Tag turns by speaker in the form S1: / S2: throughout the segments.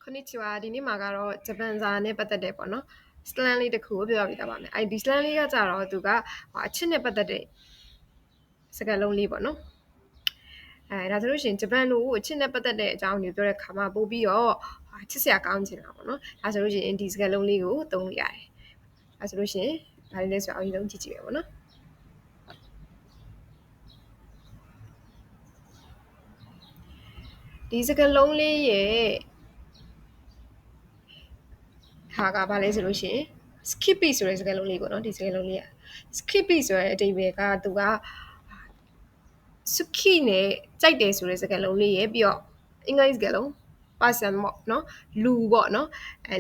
S1: こんにちは。ဒီနေ့မှာကတော့ဂျပန်စာနဲ့ပတ်သက်တဲ့ပေါ့နော် slang လေးတစ်ခုကိုပြောပြပေးသွားပါမယ်။ဒီ slang လေးကကြတော့သူကအချစ်နဲ့ပတ်သက်တဲ့စကားလုံးလေးပေါ့နော်။ဒါဆိုလို့ရှိရင်ဂျပန်လိုအချစ်နဲ့ပတ်သက်တဲ့အကြောင်းကိုပြောတဲ့ခါမှာပို့ပြီးတော့ချစ်စရာကောင်းချင်တာပေါ့နော်။ဒါဆိုလို့ရှိရင်ဒီစကားလုံးလေးကိုသုံးလို့ရတယ်။ဒါဆိုလို့ရှိရင်ဒါလေးလဲဆိုအောင်အရင်ဆုံးကြည့်ကြည့်မယ်ပေါ့နော်။ဒီစကားလုံးလေးရဲ့ဟာကဘာလဲဆိုလို့ရှိရင် skippy ဆိုတဲ့စကားလုံးလေးပေါ့နော်ဒီစကားလုံးလေးက skippy ဆိုတဲ့အဓိပ္ပာယ်ကသူက suki နဲ့ကြိုက်တယ်ဆိုတဲ့စကားလုံးလေးရဲ့ပြီးတော့အင်္ဂလိပ်စကားလုံး person ပေါ့နော်လူပေါ့နော်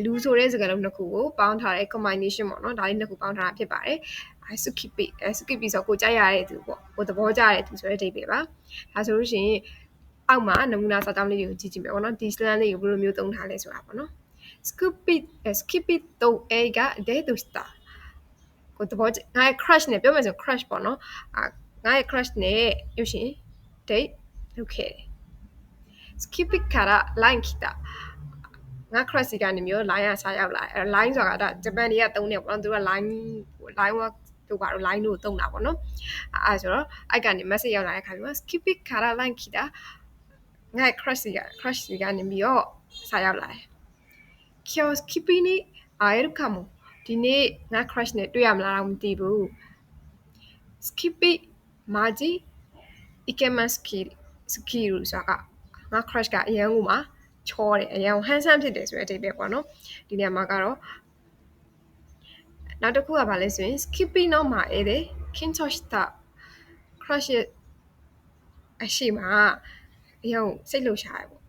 S1: လူဆိုတဲ့စကားလုံးနှစ်ခုကိုပေါင်းထားတဲ့ combination ပေါ့နော်ဒါလေးနှစ်ခုပေါင်းထားတာဖြစ်ပါတယ်skippy skippy ဆိုကိုကြိုက်ရတဲ့သူပေါ့ကိုသဘောကျတဲ့သူဆိုတဲ့အဓိပ္ပာယ်ပါဒါဆိုလို့ရှိရင်အောက်မှာနမူနာစာကြောင်းလေးတွေကိုကြည့်ကြည့်မယ်ပေါ့နော်ဒီ slang လေးကိုဘယ်လိုမျိုးသုံးထားလဲဆိုတာပေါ့နော်skippy と映画デートしたကိုသဘောငါရဲ့ crush နဲ့ပြောမယ်ဆို crush ပေါ့နော်ငါရဲ့ crush နဲ့ရုပ်ရှင် date လုပ်ခဲ့တယ် skippy から line 来たငါ crush ကနေမျိုး line ကစာရောက်လာတယ် line ဆိုတာကဂျပန်တွေကသုံးတယ်ပေါ့နော်သူက line work တို့ပါတော့ line တို့သုံးတာပေါ့နော်အဲ့ဆိုတော့အဲ့ကနေ message ရောက်လာတဲ့ခါကျတော့ skippy から line 来たငါ crush ကနေပြီးတော့စာရောက်လာတယ်今日 skippy に会えるかもဒီနေ့ငါ crush နဲ့တွေ့ရမလားတော့မသိဘူး skippy မာဂျီイケメンスキルဆိုတာကငါ crush ကအရန်ကိုမှချောတယ်အရန်ကို handsome ဖြစ်တယ်ဆိုတဲ့အဓိပ္ပာယ်ပေါ့နော်ဒီနေရာမှာကတော့နောက်တစ်ခုကဘာလဲဆိုရင် skippy နောက်မှာအဲ့kincho shita crush အရှိမအရန်စိတ်လှုပ်ရှားတယ်ပေါ့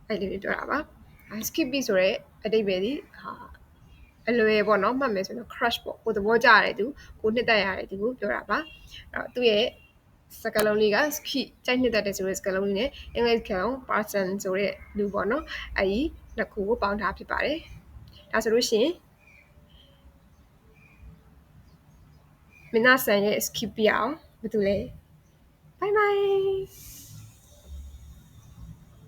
S1: အဲ့လိုပြောတာပါ skippy ဆိုတဲ့အဓိပ္ပာယ်ဒီအလွယ်ပေါ့နော်မှတ်မယ်ဆိုတော့ crush ပေါ့ကိုသဘောကျရတယ်သူကိုနှစ်သက်ရတယ်သူကိုပြောတာပါအဲ့တော့သူ့ရဲ့စကားလုံးလေးက ski ကြိုက်နှစ်သက်တဲ့ဆိုတဲ့စကားလုံးလေးနဲ့အင်္ဂလိပ်ခေါင်း person ဆိုတဲ့လူပေါ့နော်အဲ့ဒီနှစ်ခုကိုပေါင်းထားဖြစ်ပါတယ်ဒါဆိုလို့ရှိရင်皆さんရဲ့ skip ပြအောင်ဘာတူလဲ bye bye